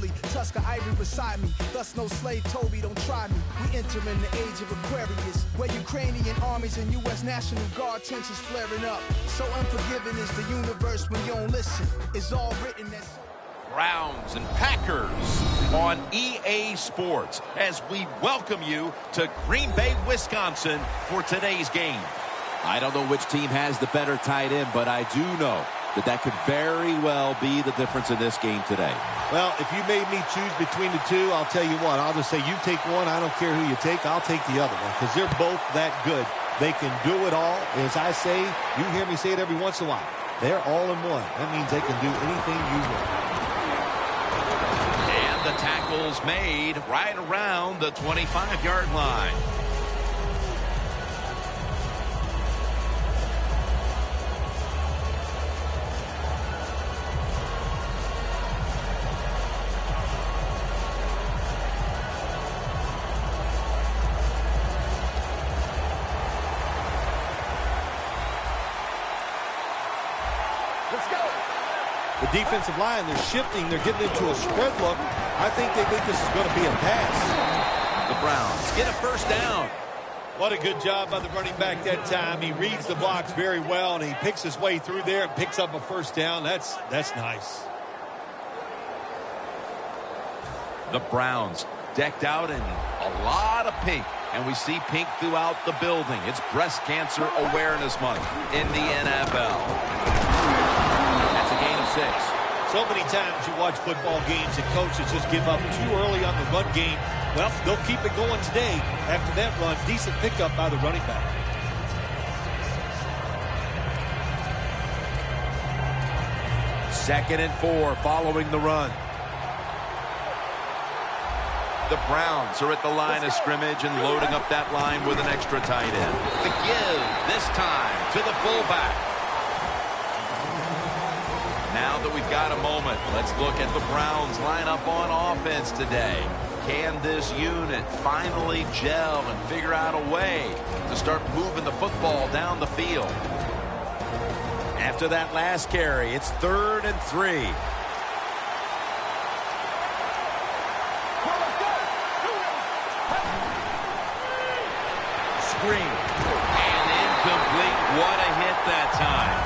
Philly, Tusker Ivory beside me. Thus no slave Toby, don't try me. We entering the age of Aquarius, where Ukrainian armies and U.S. National Guard tensions flaring up. So unforgiving is the universe when you don't listen. It's all written that... Browns and Packers on EA Sports as we welcome you to Green Bay, Wisconsin for today's game. I don't know which team has the better tight end, but I do know that could very well be the difference in this game today. Well, if you made me choose between the two, I'll tell you what. I'll just say you take one. I don't care who you take. I'll take the other one because they're both that good. They can do it all. As I say, you hear me say it every once in a while. They're all in one. That means they can do anything you want. And the tackle's made right around the 25-yard line. The defensive line, they're shifting. They're getting into a spread look. I think they think this is going to be a pass. The Browns get a first down. What a good job by the running back that time. He reads the blocks very well, and he picks his way through there and picks up a first down. That's nice. The Browns decked out in a lot of pink, and we see pink throughout the building. It's Breast Cancer Awareness Month in the NFL. That's a gain of 6. So many times you watch football games and coaches just give up too early on the run game. Well, they'll keep it going today. After that run, decent pickup by the running back. Second and 4 following the run. The Browns are at the line of scrimmage and loading up that line with an extra tight end. The give this time to the fullback. Now that we've got a moment, let's look at the Browns lineup on offense today. Can this unit finally gel and figure out a way to start moving the football down the field? After that last carry, it's 3rd and 3. Screen. And incomplete. What a hit that time.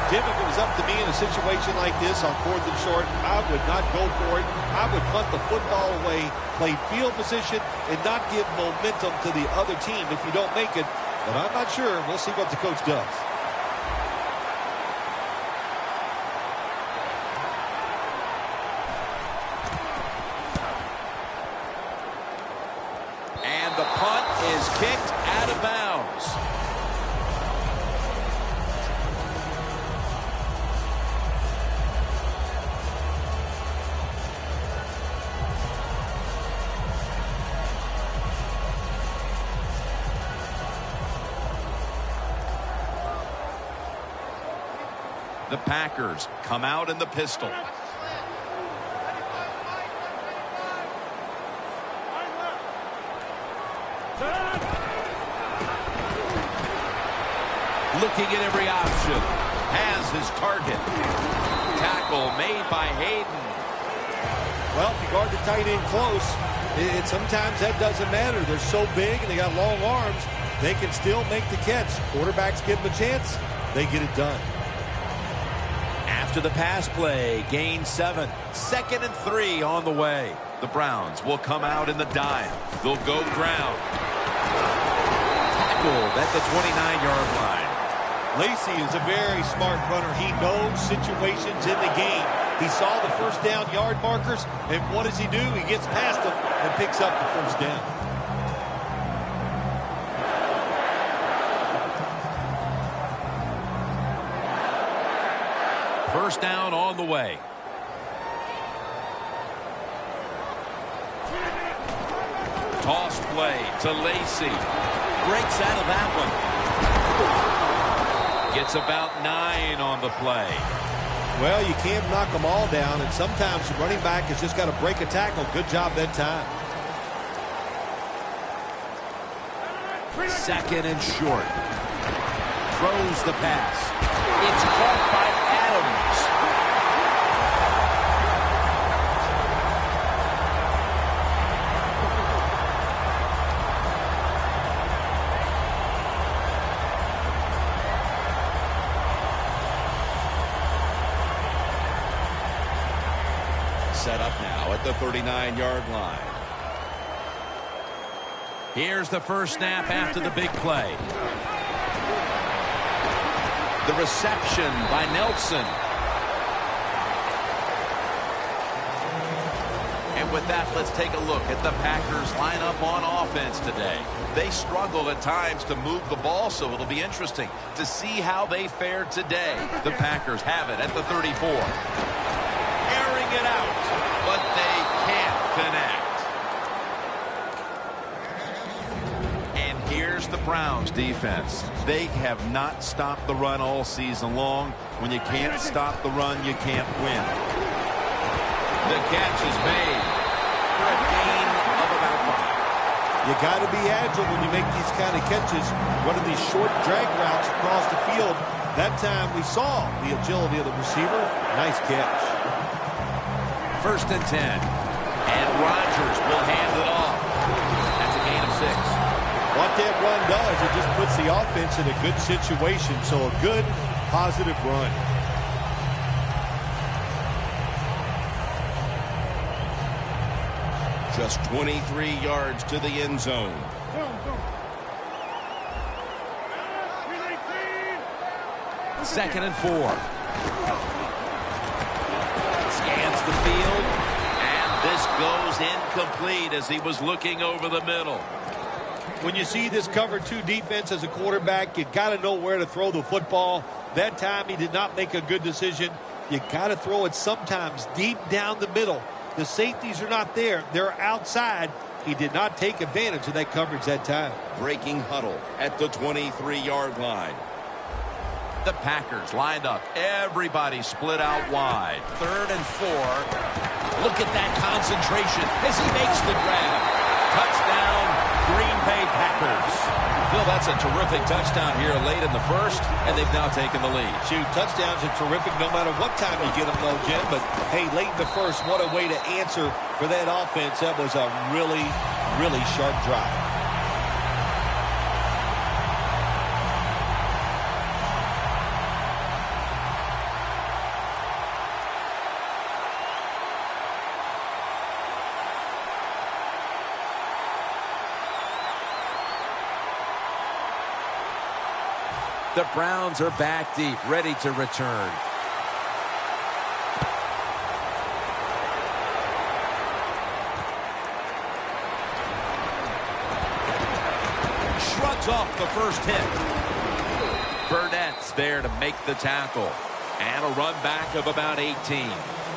Jim, if it was up to me in a situation like this on 4th and short, I would not go for it. I would punt the football away, play field position, and not give momentum to the other team if you don't make it. But I'm not sure. We'll see what the coach does. And the punt is kicked out of bounds. The Packers come out in the pistol. Looking at every option. Has his target. Tackle made by Hayden. Well, if you guard the tight end close, sometimes that doesn't matter. They're so big and they got long arms, they can still make the catch. Quarterbacks give them a chance. They get it done. After the pass play, gain 7. 2nd and 3 on the way. The Browns will come out in the dime. They'll go ground. Tackled at the 29-yard line. Lacy is a very smart runner. He knows situations in the game. He saw the first down yard markers, and what does he do? He gets past them and picks up the first down. First down on the way. Toss play to Lacy. Breaks out of that one. Gets about 9 on the play. Well, you can't knock them all down, and sometimes the running back has just got to break a tackle. Good job that time. 2nd and short. Throws the pass. It's caught by Adams. set up now at the 39-yard line. Here's the first snap after the big play. The reception by Nelson. And with that, let's take a look at the Packers lineup on offense today. They struggle at times to move the ball, so it'll be interesting to see how they fare today. The Packers have it at the 34. Airing it out, but they can't connect. And here's the Browns defense. They have not stopped the run all season long. When you can't stop the run, you can't win. The catch is made for a gain of about 5. You got to be agile when you make these kind of catches. Running these short drag routes across the field. That time we saw the agility of the receiver. Nice catch. 1st and 10. And Rodgers will hand it off. That's a gain of 6. What that run does, it just puts the offense in a good situation. So a good, positive run. Just 23 yards to the end zone. Second and 4. Scans the field. And this goes incomplete as he was looking over the middle. When you see this cover 2 defense as a quarterback, you got to know where to throw the football. That time he did not make a good decision. You got to throw it sometimes deep down the middle. The safeties are not there. They're outside. He did not take advantage of that coverage that time. Breaking huddle at the 23-yard line. The Packers lined up. Everybody split out wide. 3rd and 4. Look at that concentration as he makes the grab. Touchdown, Green Bay Packers. Phil, that's a terrific touchdown here late in the first, and they've now taken the lead. Shoot, touchdowns are terrific no matter what time you get them, though, Jim. But, hey, late in the first, what a way to answer for that offense. That was a really, really sharp drive. The Browns are back deep, ready to return. Shrugs off the first hit. Burnett's there to make the tackle. And a run back of about 18.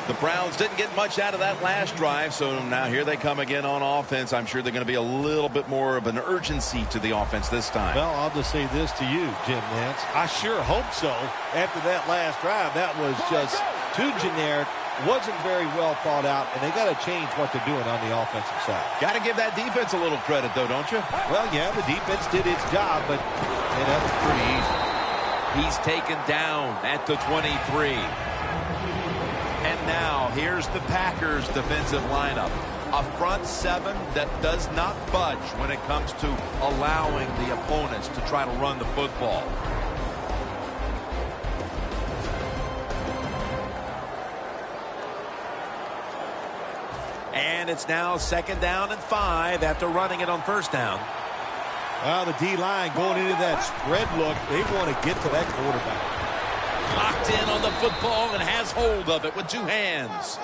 The Browns didn't get much out of that last drive, so now here they come again on offense. I'm sure they're going to be a little bit more of an urgency to the offense this time. Well, I'll just say this to you, Jim Nance. I sure hope so. After that last drive, that was just too generic, wasn't very well thought out, and they got to change what they're doing on the offensive side. Got to give that defense a little credit, though, don't you? Well, yeah, the defense did its job, but that was pretty easy. He's taken down at the 23. And now, here's the Packers defensive lineup. A front 7 that does not budge when it comes to allowing the opponents to try to run the football. And it's now 2nd down and 5 after running it on 1st down. Well, the D-line going into that spread look, they want to get to that quarterback. Locked in on the football and has hold of it with 2 hands.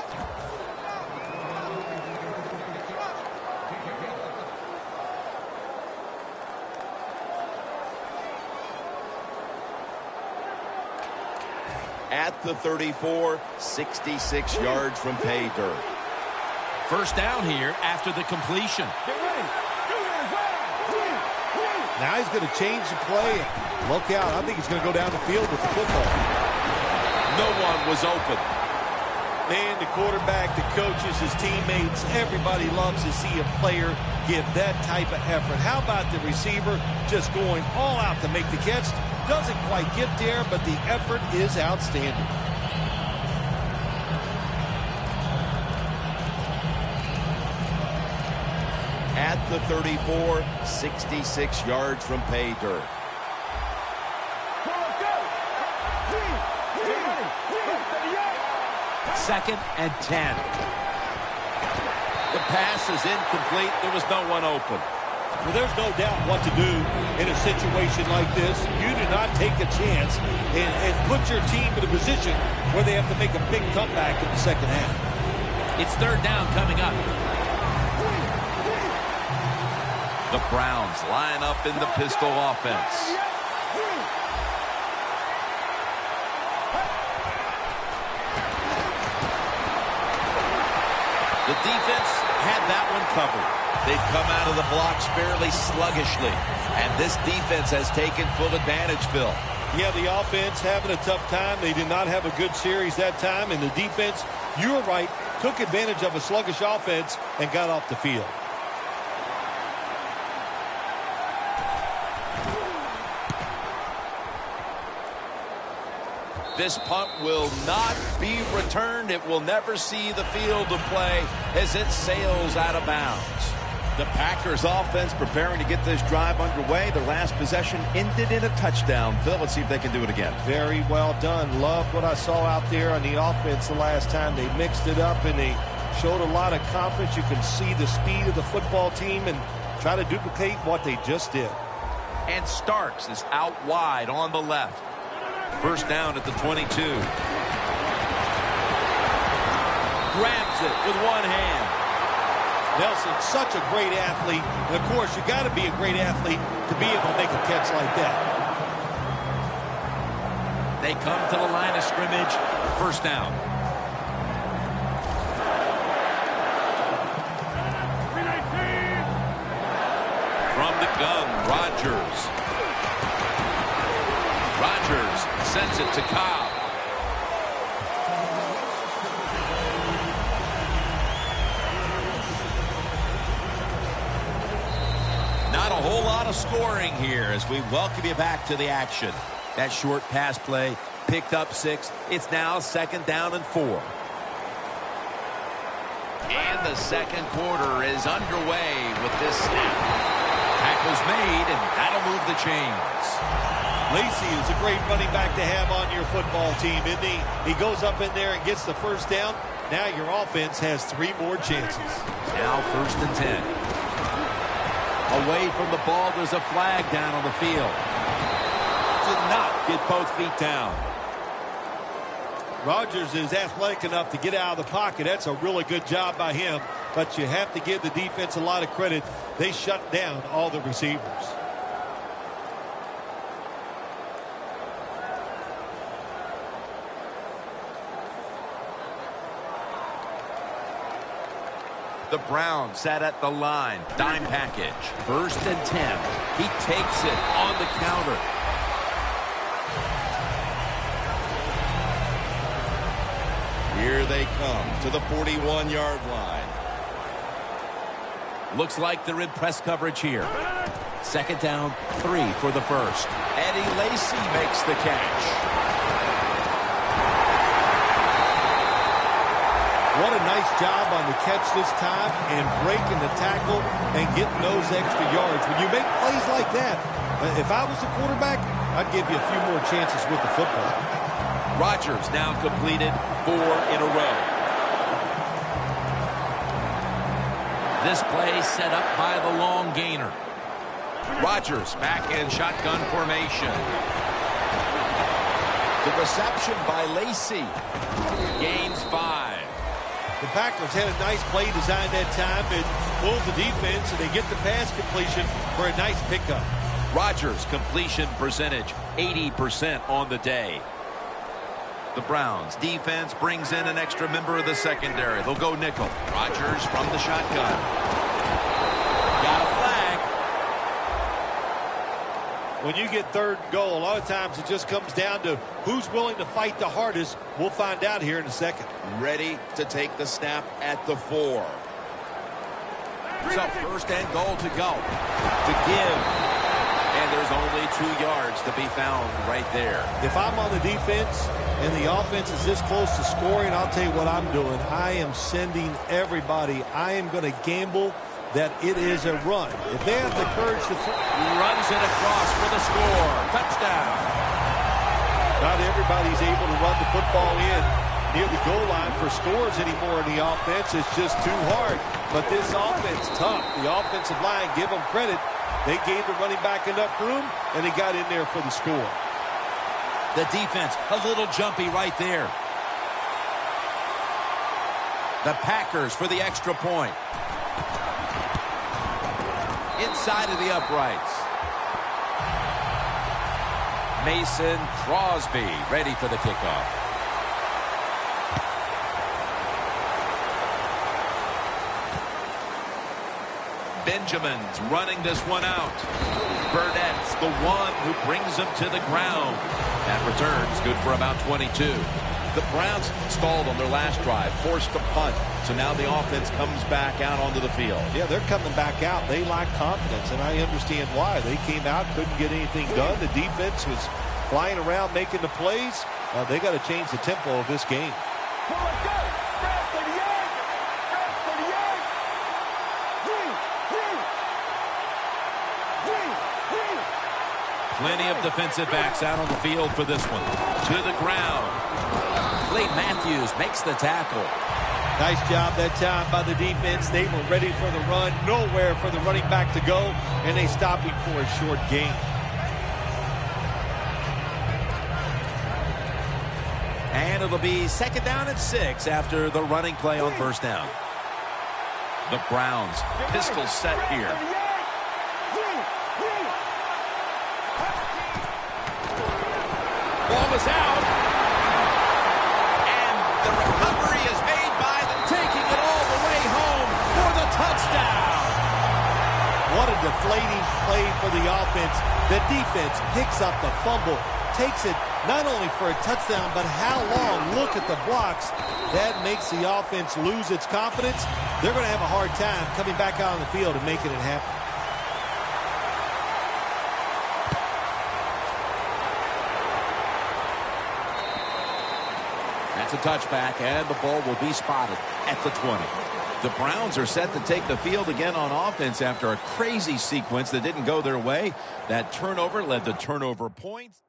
At the 34, 66 yards from pay dirt. 1st down here after the completion. Now he's going to change the play. Look out. I think he's going to go down the field with the football. No one was open. Man, the quarterback, the coaches, his teammates, everybody loves to see a player give that type of effort. How about the receiver just going all out to make the catch? Doesn't quite get there, but the effort is outstanding. At the 34, 66 yards from pay dirt. Second and 10. pass is incomplete. There was no one open. Well, there's no doubt what to do in a situation like this. You do not take a chance and put your team in a position where they have to make a big comeback in the second half. It's third down coming up. The Browns line up in the pistol offense. The defense had that one covered. They've come out of the blocks fairly sluggishly, and this defense has taken full advantage, Phil. Yeah, the offense having a tough time. They did not have a good series that time, and the defense, you were right, took advantage of a sluggish offense and got off the field. This punt will not be returned. It will never see the field of play as it sails out of bounds. The Packers offense preparing to get this drive underway. Their last possession ended in a touchdown. Phil, let's see if they can do it again. Very well done. Love what I saw out there on the offense the last time. They mixed it up and they showed a lot of confidence. You can see the speed of the football team and try to duplicate what they just did. And Starks is out wide on the left. First down at the 22. Grabs it with one hand. Nelson, such a great athlete. And, of course, you got to be a great athlete to be able to make a catch like that. They come to the line of scrimmage. First down. From the gun, Rodgers. Rodgers sends it to Cobb. Not a whole lot of scoring here as we welcome you back to the action. That short pass play picked up 6. It's now second down and 4. And the second quarter is underway with this snap. Tackle's made, and that'll move the chains. Lacy is a great running back to have on your football team, isn't he? He goes up in there and gets the first down. Now your offense has 3 more chances. Now first and 10. Away from the ball, there's a flag down on the field. Did not get both feet down. Rodgers is athletic enough to get out of the pocket. That's a really good job by him. But you have to give the defense a lot of credit. They shut down all the receivers. The Browns sat at the line. Dime package. First and 10. He takes it on the counter. Here they come to the 41-yard line. Looks like they're in press coverage here. Second down, 3 for the first. Eddie Lacy makes the catch. What a nice job on the catch this time and breaking the tackle and getting those extra yards. When you make plays like that, if I was the quarterback, I'd give you a few more chances with the football. Rodgers now completed 4 in a row. This play set up by the long gainer. Rodgers back in shotgun formation. The reception by Lacy. Gains 5. The Packers had a nice play design that time and pulled the defense, and they get the pass completion for a nice pickup. Rodgers' completion percentage, 80% on the day. The Browns defense brings in an extra member of the secondary. They'll go nickel. Rodgers from the shotgun. Got a flag. When you get third and goal, a lot of times it just comes down to who's willing to fight the hardest. We'll find out here in a second. Ready to take the snap at the 4. So first and goal to go. To give. And there's only 2 yards to be found right there. If I'm on the defense and the offense is this close to scoring, I'll tell you what I'm doing. I am sending everybody. I am going to gamble that it is a run. If they have the courage to runs it across for the score. Touchdown. Not everybody's able to run the football in. near the goal line for scores anymore in the offense. It's just too hard. But this offense, tough. The offensive line, give them credit. They gave the running back enough room, and he got in there for the score. The defense, a little jumpy right there. The Packers for the extra point. Inside of the uprights. Mason Crosby ready for the kickoff. Benjamin's running this one out. Burnett's the one who brings him to the ground. That return's good for about 22. The Browns stalled on their last drive, forced a punt. So now the offense comes back out onto the field. Yeah, they're coming back out. They lack confidence, and I understand why. They came out, couldn't get anything done. The defense was flying around, making the plays. They got to change the tempo of this game. Plenty of defensive backs out on the field for this one. To the ground. Clay Matthews makes the tackle. Nice job that time by the defense. They were ready for the run. Nowhere for the running back to go, and they stopped him for a short gain. And it'll be second down and 6 after the running play on first down. The Browns, pistol set here. Ball is out. And the recovery is made by them, taking it all the way home for the touchdown. What a deflating play for the offense. The defense picks up the fumble, takes it not only for a touchdown, but how long? Look at the blocks. That makes the offense lose its confidence. They're going to have a hard time coming back out on the field and making it happen. That's a touchback, and the ball will be spotted at the 20. The Browns are set to take the field again on offense after a crazy sequence that didn't go their way. That turnover led to turnover points.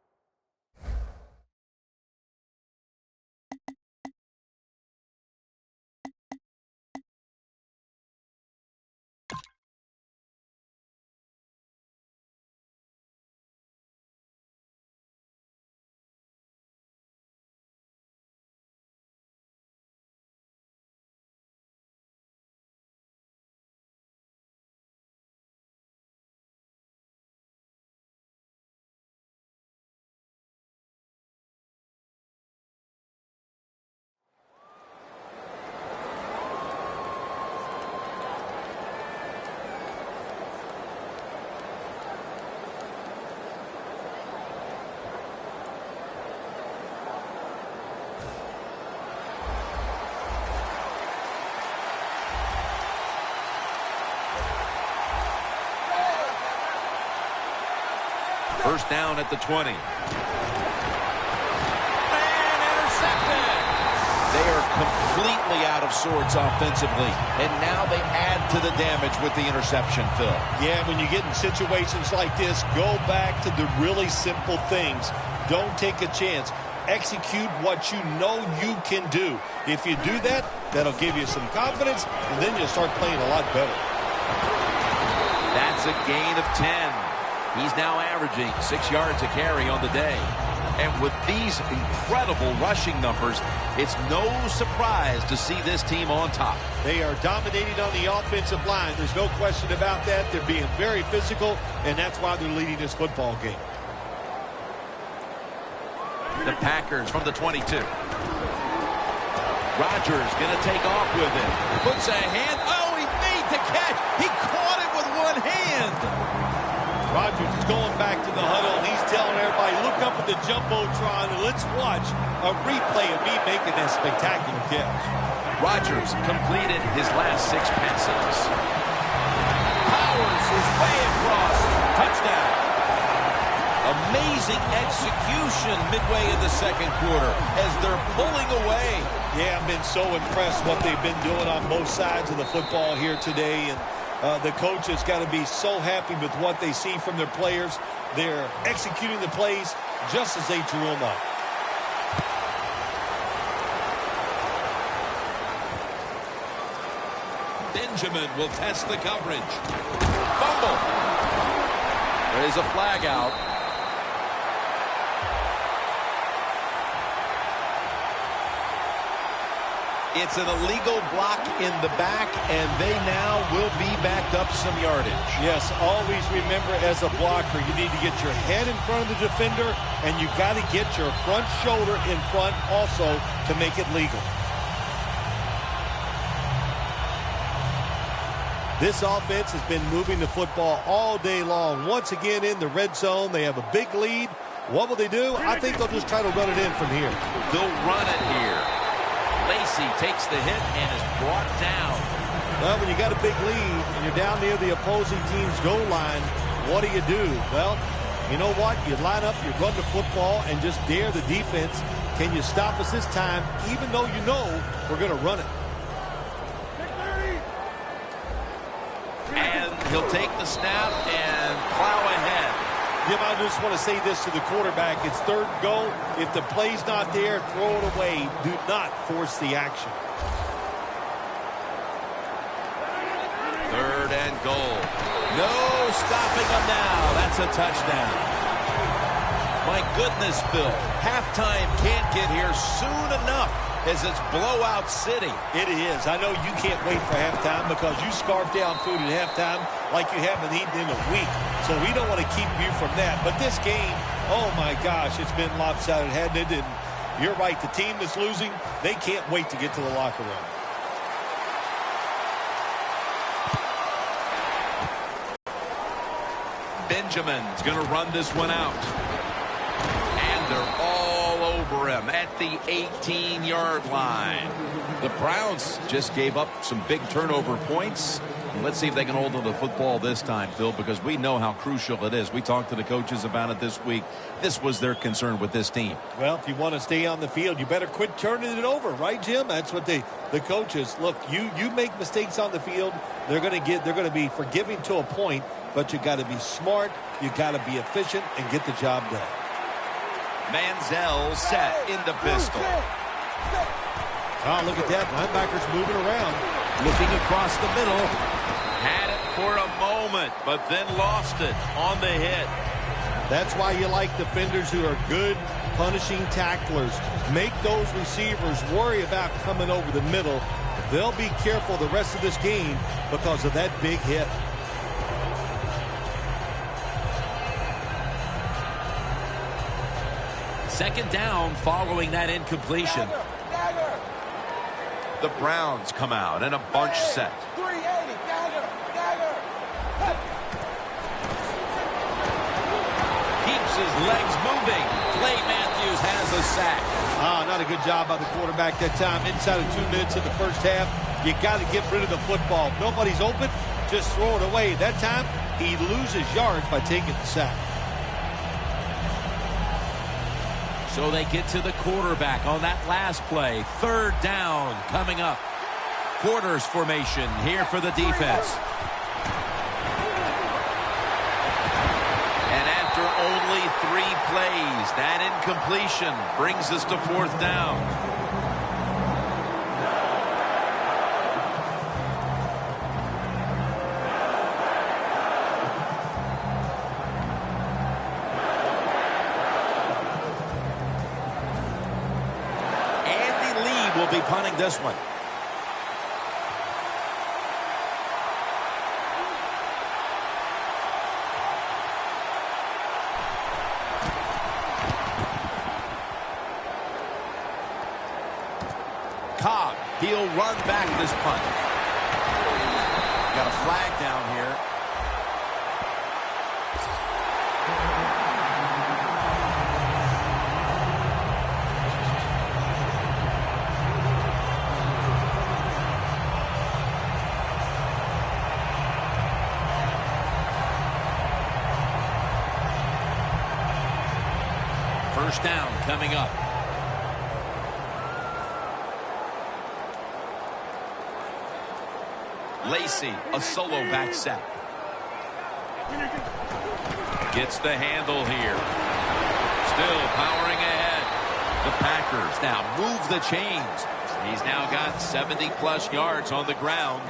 First down at the 20. And intercepted. They are completely out of sorts offensively. And now they add to the damage with the interception, Phil. Yeah, when you get in situations like this, go back to the really simple things. Don't take a chance. Execute what you know you can do. If you do that, that'll give you some confidence, and then you'll start playing a lot better. That's a gain of 10. He's now averaging 6 yards a carry on the day. And with these incredible rushing numbers, it's no surprise to see this team on top. They are dominating on the offensive line. There's no question about that. They're being very physical, and that's why they're leading this football game. The Packers from the 22. Rodgers going to take off with it. Puts a hand. Oh, he made the catch. He caught it with one hand. Rodgers is going back to the huddle. He's telling everybody, look up at the Jumbotron and let's watch a replay of me making that spectacular catch. Rodgers completed his last 6 passes. Powers is way across. Touchdown. Amazing execution midway in the second quarter as they're pulling away. Yeah, I've been so impressed what they've been doing on both sides of the football here today. And the coach has got to be so happy with what they see from their players. They're executing the plays just as they drew them up. Benjamin will test the coverage. Fumble. There's a flag out. It's an illegal block in the back, and they now will be backed up some yardage. Yes, always remember as a blocker, you need to get your head in front of the defender, and you got to get your front shoulder in front also to make it legal. This offense has been moving the football all day long. Once again in the red zone, they have a big lead. What will they do? I think they'll just try to run it in from here. They'll run it here. Lacey takes the hit and is brought down. Well, when you got a big lead and you're down near the opposing team's goal line, what do? Well, you know what? You line up, you run the football, and just dare the defense. Can you stop us this time, even though you know we're going to run it? And he'll take the snap and plow ahead. Jim, I just want to say this to the quarterback. It's third and goal. If the play's not there, throw it away. Do not force the action. Third and goal. No stopping them now. That's a touchdown. My goodness, Bill. Halftime can't get here soon enough as it's blowout city. It is. I know you can't wait for halftime because you scarf down food at halftime like you haven't eaten in a week. So we don't want to keep you from that. But this game, oh my gosh, it's been lopsided, hasn't it? And you're right, the team that's losing, they can't wait to get to the locker room. Benjamin's going to run this one out. And they're all over him at the 18-yard line. The Browns just gave up some big turnover points. Let's see if they can hold on to the football this time, Phil, because we know how crucial it is. We talked to the coaches about it this week. This was their concern with this team. Well, if you want to stay on the field, you better quit turning it over, right, Jim? That's what the coaches, look, you make mistakes on the field, they're going to be forgiving to a point, but you got to be smart, you got to be efficient and get the job done. Manziel set in the pistol. Oh, look at that. Linebacker's moving around. Looking across the middle. Had it for a moment, but then lost it on the hit. That's why you like defenders who are good punishing tacklers. Make those receivers worry about coming over the middle. They'll be careful the rest of this game because of that big hit. Second down following that incompletion. The Browns come out in a bunch set. Keeps his legs moving. Clay Matthews has a sack. Not a good job by the quarterback that time. Inside of 2 minutes in the first half, you got to get rid of the football. If nobody's open, just throw it away. That time, he loses yards by taking the sack. So they get to the quarterback on that last play. Third down coming up. Quarters formation here for the defense. And after only 3 plays, that incompletion brings us to fourth down. Will be punting this one. Cobb, he'll run back this punt. Got a flag down here. First down coming up. Lacey, a solo back set. Gets the handle here. Still powering ahead. The Packers now move the chains. He's now got 70-plus yards on the ground.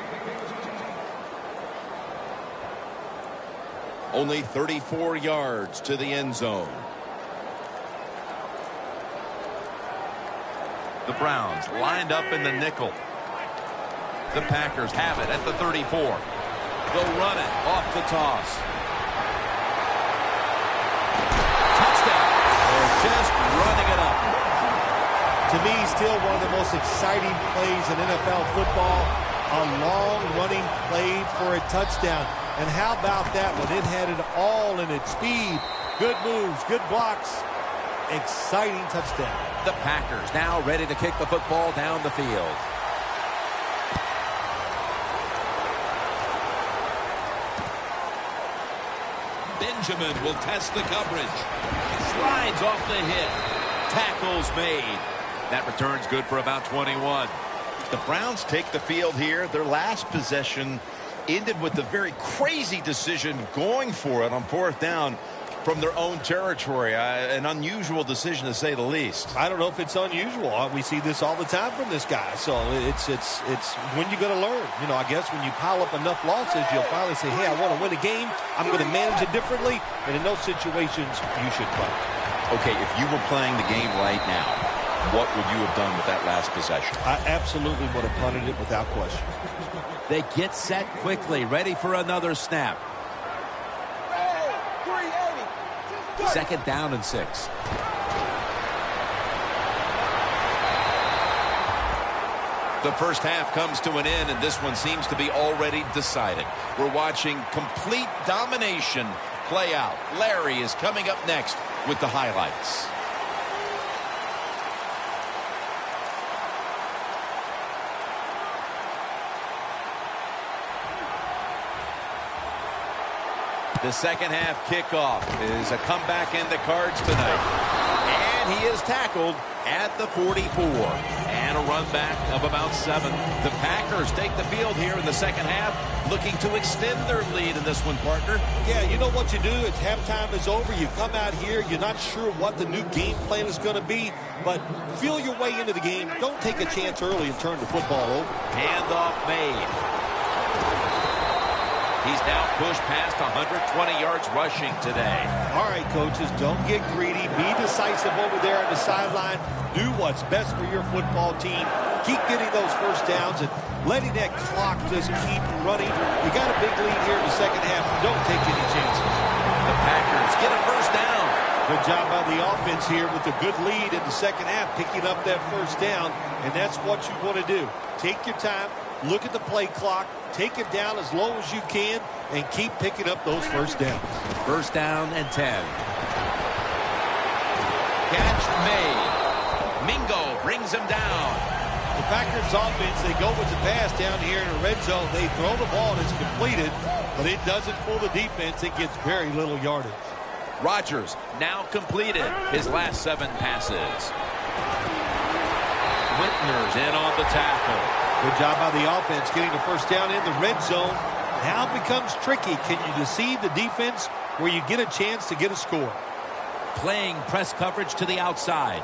Only 34 yards to the end zone. The Browns lined up in the nickel. The Packers have it at the 34. They'll run it off the toss. Touchdown. They're just running it up. To me, still one of the most exciting plays in NFL football. A long running play for a touchdown. And how about that one? It had it all in its speed. Good moves, good blocks. Exciting touchdown. The Packers now ready to kick the football down the field. Benjamin will test the coverage. Slides off the hit. Tackles made. That return's good for about 21. The Browns take the field here. Their last possession ended with a very crazy decision going for it on 4th down from their own territory. An unusual decision, to say the least. I don't know if it's unusual. We see this all the time from this guy. So it's when you're going to learn. You know, I guess when you pile up enough losses, you'll finally say, hey, I want to win a game. I'm going to manage it differently. And in those situations, you should play. Okay, if you were playing the game right now, what would you have done with that last possession? I absolutely would have punted it without question. They get set quickly, ready for another snap. 2nd down and 6. The first half comes to an end, and this one seems to be already decided. We're watching complete domination play out. Larry is coming up next with the highlights. The second half kickoff is a comeback in the cards tonight. And he is tackled at the 44. And a run back of about 7. The Packers take the field here in the second half, looking to extend their lead in this one, partner. Yeah, you know what you do? It's halftime is over. You come out here. You're not sure what the new game plan is going to be, but feel your way into the game. Don't take a chance early and turn the football over. Handoff made. He's now pushed past 120 yards rushing today. All right, coaches, don't get greedy. Be decisive over there on the sideline. Do what's best for your football team. Keep getting those first downs and letting that clock just keep running. You got a big lead here in the second half. Don't take any chances. The Packers get a first down. Good job by the offense here with a good lead in the second half, picking up that first down, and that's what you want to do. Take your time, look at the play clock, take it down as low as you can, and keep picking up those first downs. First down and 10. Catch made. Mingo brings him down. The Packers offense, they go with the pass down here in the red zone. They throw the ball and it's completed, but it doesn't fool the defense. It gets very little yardage. Rodgers now completed his last 7 passes. Whitner's in on the tackle. Good job by the offense getting the first down in the red zone. Now it becomes tricky. Can you deceive the defense where you get a chance to get a score? Playing press coverage to the outside.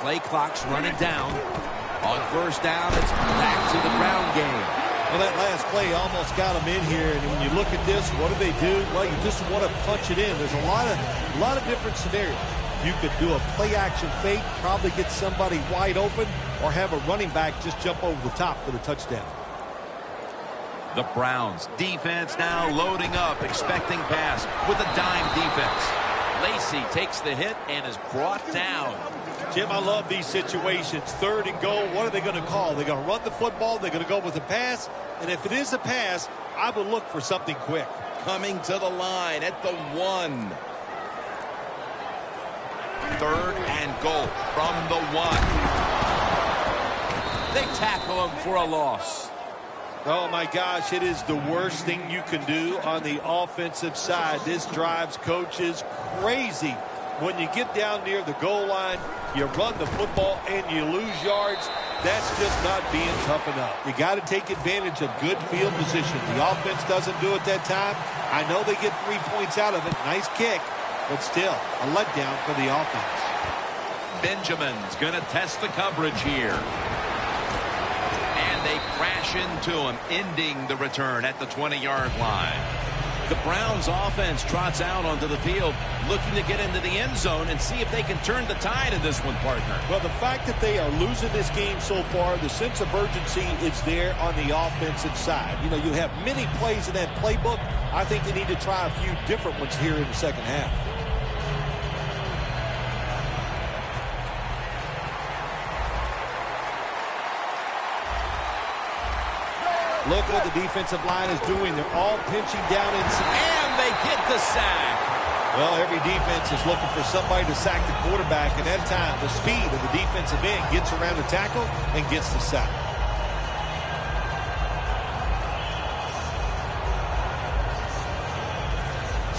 Play clock's running down. On first down, it's back to the ground game. Well, that last play almost got them in here, and when you look at this, what do? Well, you just want to punch it in. There's a lot of different scenarios. You could do a play-action fake, probably get somebody wide open, or have a running back just jump over the top for the touchdown. The Browns defense now loading up, expecting pass with a dime defense. Lacy takes the hit and is brought down. Jim, I love these situations. 3rd and goal, what are they going to call? They're going to run the football, they're going to go with a pass, and if it is a pass, I would look for something quick. Coming to the line at the 1. 3rd and goal from the 1. They tackle him for a loss. Oh, my gosh, it is the worst thing you can do on the offensive side. This drives coaches crazy. When you get down near the goal line, you run the football and you lose yards. That's just not being tough enough. You got to take advantage of good field position. The offense doesn't do it that time. I know they get 3 points out of it. Nice kick, but still a letdown for the offense. Benjamin's going to test the coverage here. And they crash lash into him, ending the return at the 20-yard line. The Browns offense trots out onto the field, looking to get into the end zone and see if they can turn the tide in this one, partner. Well, the fact that they are losing this game so far, the sense of urgency is there on the offensive side. You know, you have many plays in that playbook. I think they need to try a few different ones here in the second half. Look what the defensive line is doing. They're all pinching down inside. And they get the sack. Well, every defense is looking for somebody to sack the quarterback. And that time, the speed of the defensive end gets around the tackle and gets the sack.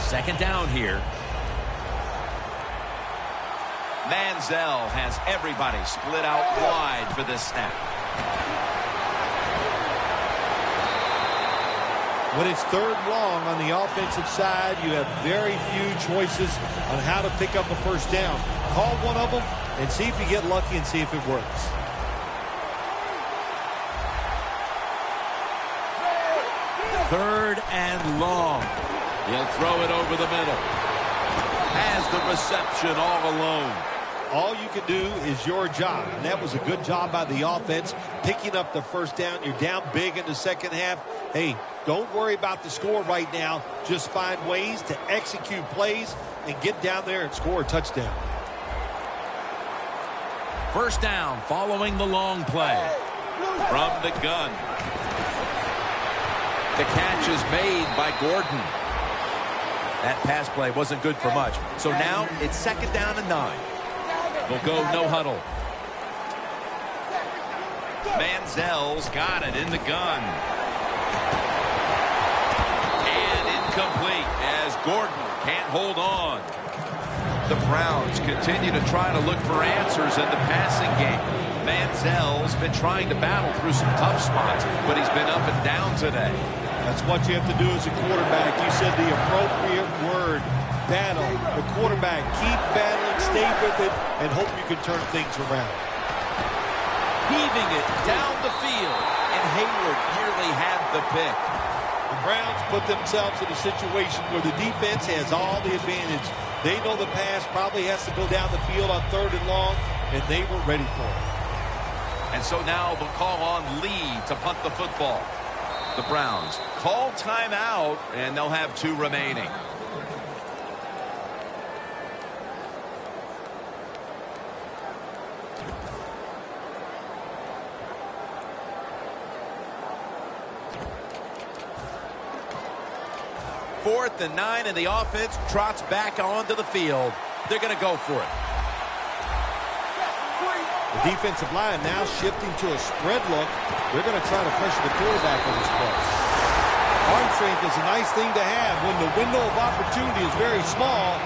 Second down here. Manziel has everybody split out wide for this snap. When it's third and long on the offensive side, you have very few choices on how to pick up a first down. Call one of them and see if you get lucky and see if it works. Third and long. He'll throw it over the middle. Has the reception all alone. All you can do is your job, and that was a good job by the offense, picking up the first down. You're down big in the second half. Hey, don't worry about the score right now. Just find ways to execute plays and get down there and score a touchdown. First down following the long play. From the gun. The catch is made by Gordon. That pass play wasn't good for much. So now it's second down and 9. They'll go no huddle. Manziel's got it in the gun. And incomplete as Gordon can't hold on. The Browns continue to try to look for answers in the passing game. Manziel's been trying to battle through some tough spots, but he's been up and down today. That's what you have to do as a quarterback. You said the appropriate word. Battle. The quarterback, keep battling, stay with it, and hope you can turn things around. Heaving it down the field, and Hayward nearly had the pick. The Browns put themselves in a situation where the defense has all the advantage. They know the pass probably has to go down the field on third and long, and they were ready for it. And so now they'll call on Lee to punt the football. The Browns call timeout, and they'll have 2 remaining. Fourth and 9, and the offense trots back onto the field. They're going to go for it. The defensive line now shifting to a spread look. They're going to try to pressure the quarterback on this play. Arm strength is a nice thing to have when the window of opportunity is very small.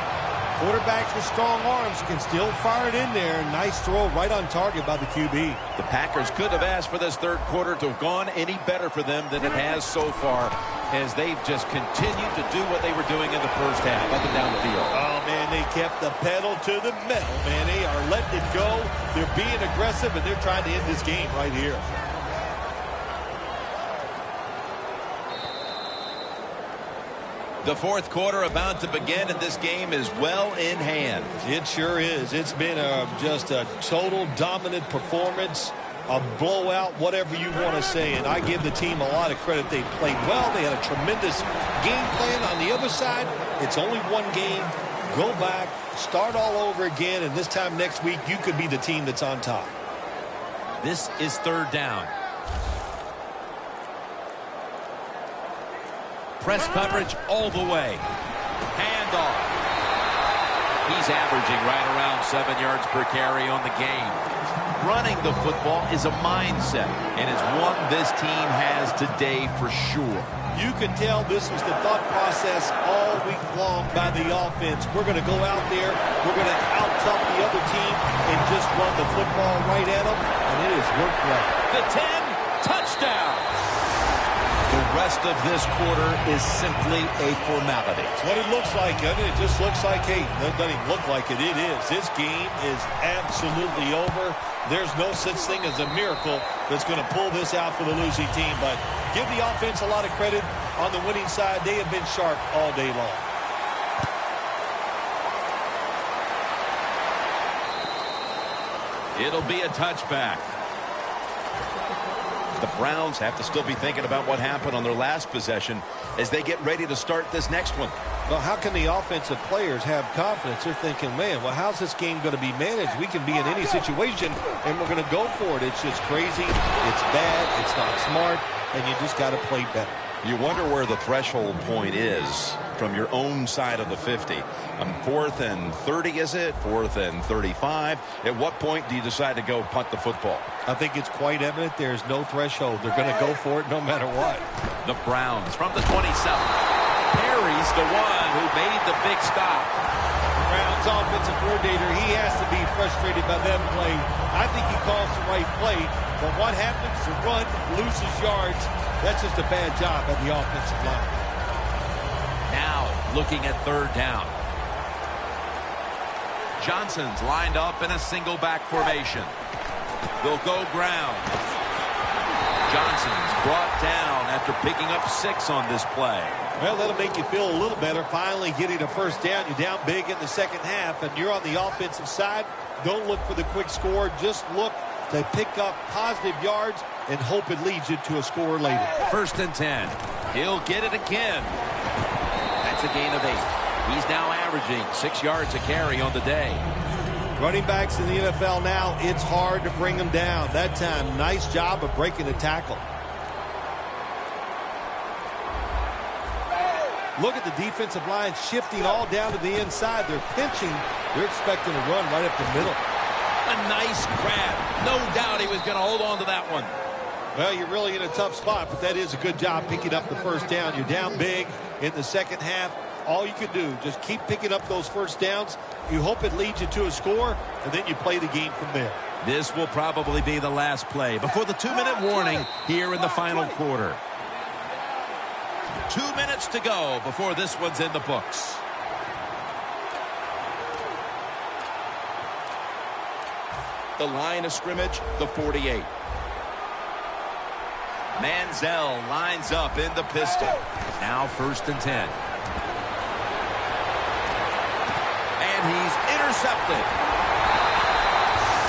Quarterbacks with strong arms can still fire it in there. Nice throw right on target by the QB. The Packers could have asked for this third quarter to have gone any better for them than it has so far, as they've just continued to do what they were doing in the first half, up and down the field. Oh, man, they kept the pedal to the metal, man. They are letting it go. They're being aggressive, and they're trying to end this game right here. The fourth quarter about to begin, and this game is well in hand. It sure is. It's been just a total dominant performance, a blowout, whatever you want to say. And I give the team a lot of credit. They played well. They had a tremendous game plan. On the other side, it's only one game. Go back, start all over again, and this time next week, you could be the team that's on top. This is third down. Press coverage all the way. Handoff. He's averaging right around 7 yards per carry on the game. Running the football is a mindset, and it's one this team has today for sure. You can tell this was the thought process all week long by the offense. We're going to go out there, we're going to out-tough the other team and just run the football right at them, and it has worked well. The 10, touchdown. The rest of this quarter is simply a formality. It's what it looks like, doesn't it? It just looks like, hey, that doesn't even look like it. It is. This game is absolutely over. There's no such thing as a miracle that's going to pull this out for the losing team. But give the offense a lot of credit. On the winning side, they have been sharp all day long. It'll be a touchback. The Browns have to still be thinking about what happened on their last possession as they get ready to start this next one. Well, how can the offensive players have confidence? They're thinking, man, well, how's this game going to be managed? We can be in any situation, and we're going to go for it. It's just crazy. It's bad. It's not smart, and you just got to play better. You wonder where the threshold point is from your own side of the 50. 4th and 30, is it? 4th and 35. At what point do you decide to go punt the football? I think it's quite evident there's no threshold. They're going to go for it no matter what. The Browns from the 27. Perry's the one who made the big stop. Browns offensive coordinator, he has to be frustrated by that play. I think he calls the right play, but what happens? The run loses yards. That's just a bad job at the offensive line. Now looking at 3rd down. Johnson's lined up in a single back formation. They'll go ground. Johnson's brought down after picking up 6 on this play. Well, that'll make you feel a little better. Finally getting a first down. You're down big in the second half, and you're on the offensive side. Don't look for the quick score. Just look to pick up positive yards and hope it leads you to a score later. 1st and 10. He'll get it again. That's a gain of 8. He's now averaging 6 yards a carry on the day. Running backs in the NFL now, it's hard to bring them down. That time, nice job of breaking the tackle. Look at the defensive line shifting all down to the inside. They're pinching. They're expecting a run right up the middle. A nice grab. No doubt he was going to hold on to that one. Well, you're really in a tough spot, but that is a good job picking up the first down. You're down big in the second half. All you can do, just keep picking up those first downs. You hope it leads you to a score, and then you play the game from there. This will probably be the last play before the 2-minute warning here in the final quarter. 2 minutes to go before this one's in the books. The line of scrimmage, the 48. Manziel lines up in the pistol. Now 1st and 10. And he's intercepted.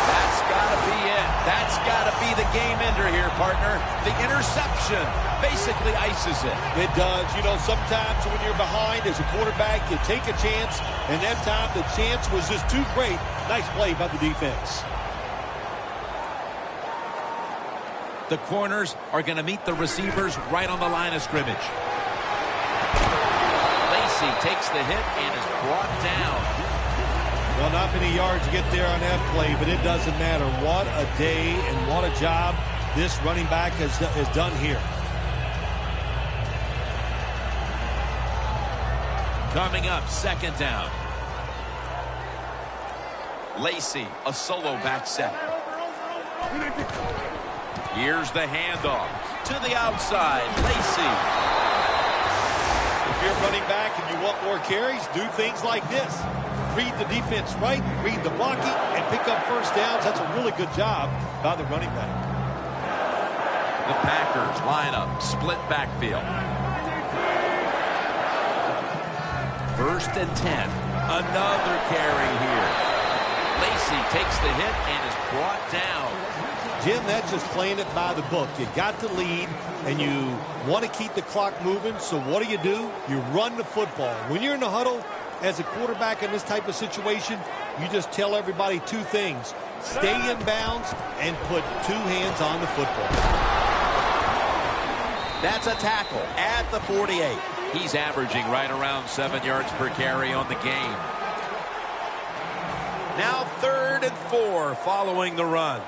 That's got to be it. That's got to be the game ender here, partner. The interception basically ices it. It does. You know, sometimes when you're behind as a quarterback, you take a chance, and that time the chance was just too great. Nice play by the defense. The corners are going to meet the receivers right on the line of scrimmage. Lacey takes the hit and is brought down. Well, not many yards to get there on that play, but it doesn't matter. What a day and what a job this running back has done here. Coming up, 2nd down. Lacey, a solo back set. Here's the handoff to the outside. Lacey. If you're running back and you want more carries, do things like this. Read the defense right, read the blocking, and pick up first downs. That's a really good job by the running back. The Packers line up, split backfield. 1st and 10. Another carry here. Lacey takes the hit and is brought down. Jim, that's just playing it by the book. You got to lead, and you want to keep the clock moving, so what do? You run the football. When you're in the huddle, as a quarterback in this type of situation, you just tell everybody 2 things. Stay in bounds and put 2 hands on the football. That's a tackle at the 48. He's averaging right around 7 yards per carry on the game. Now 3rd and 4 following the run.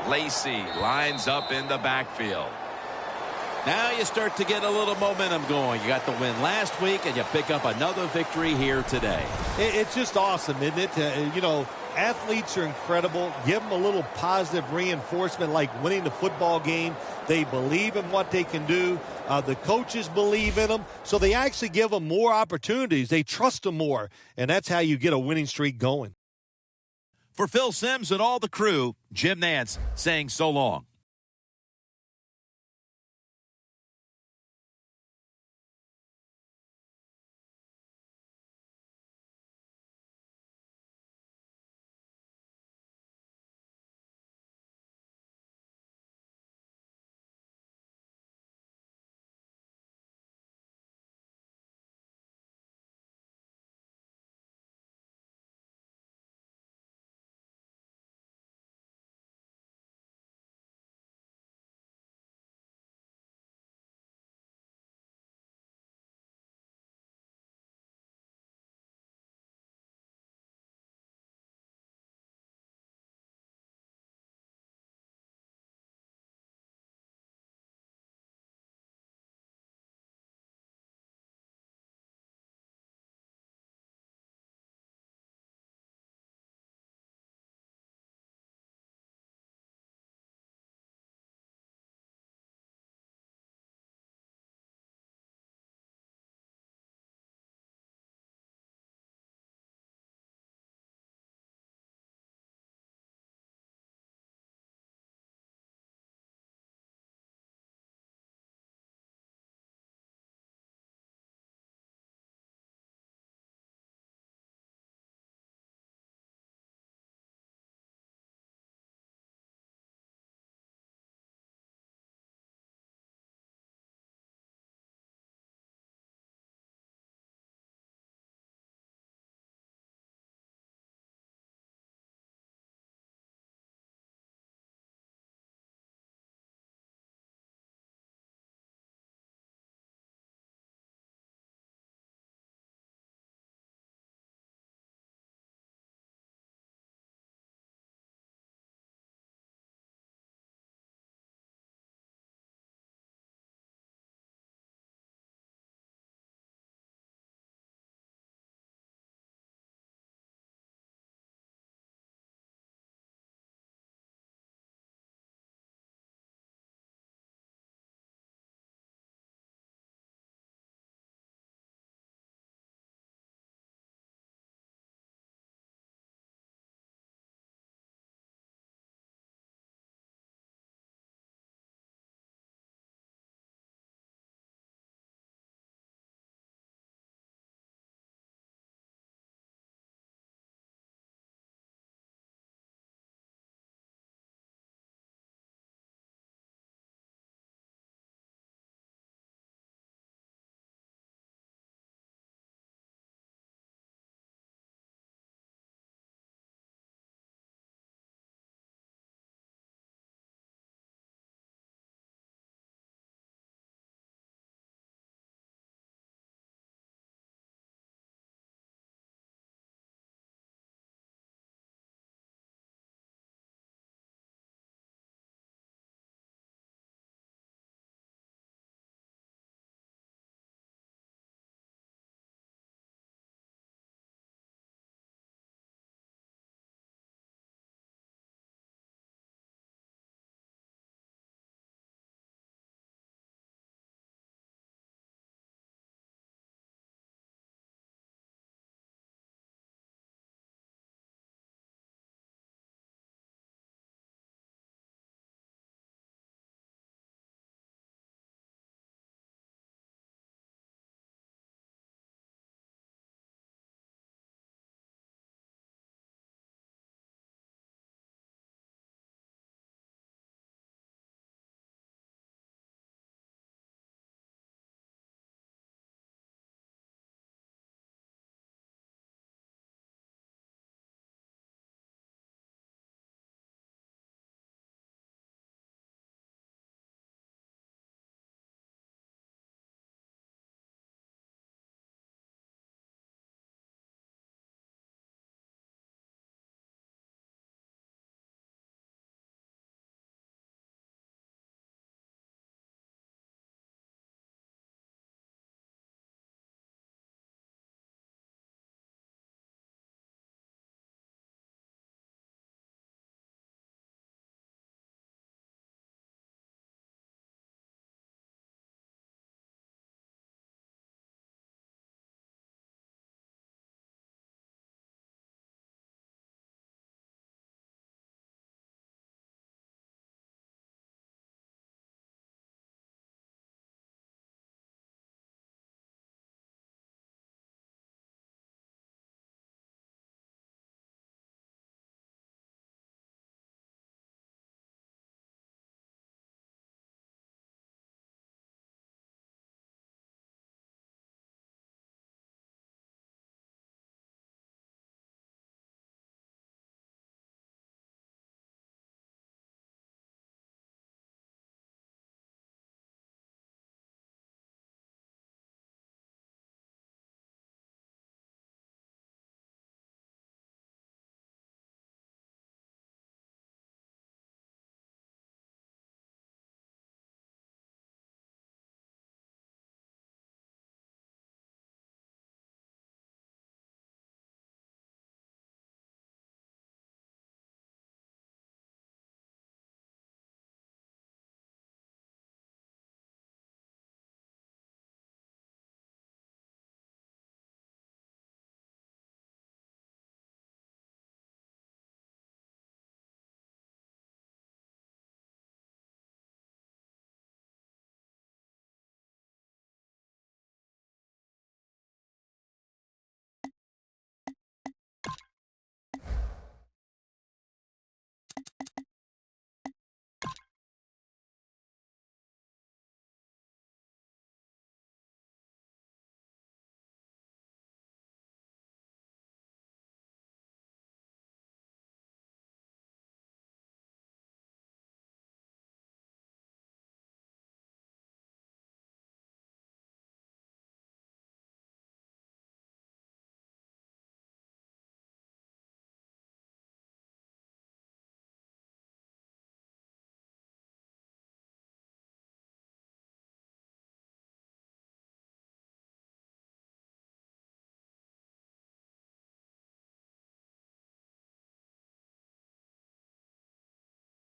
Lacey lines up in the backfield. Now you start to get a little momentum going. You got the win last week, and you pick up another victory here today. It's just awesome, isn't it? Athletes are incredible. Give them a little positive reinforcement like winning the football game. They believe in what they can do. The coaches believe in them, so they actually give them more opportunities. They trust them more, and that's how you get a winning streak going. For Phil Simms and all the crew, Jim Nantz saying so long.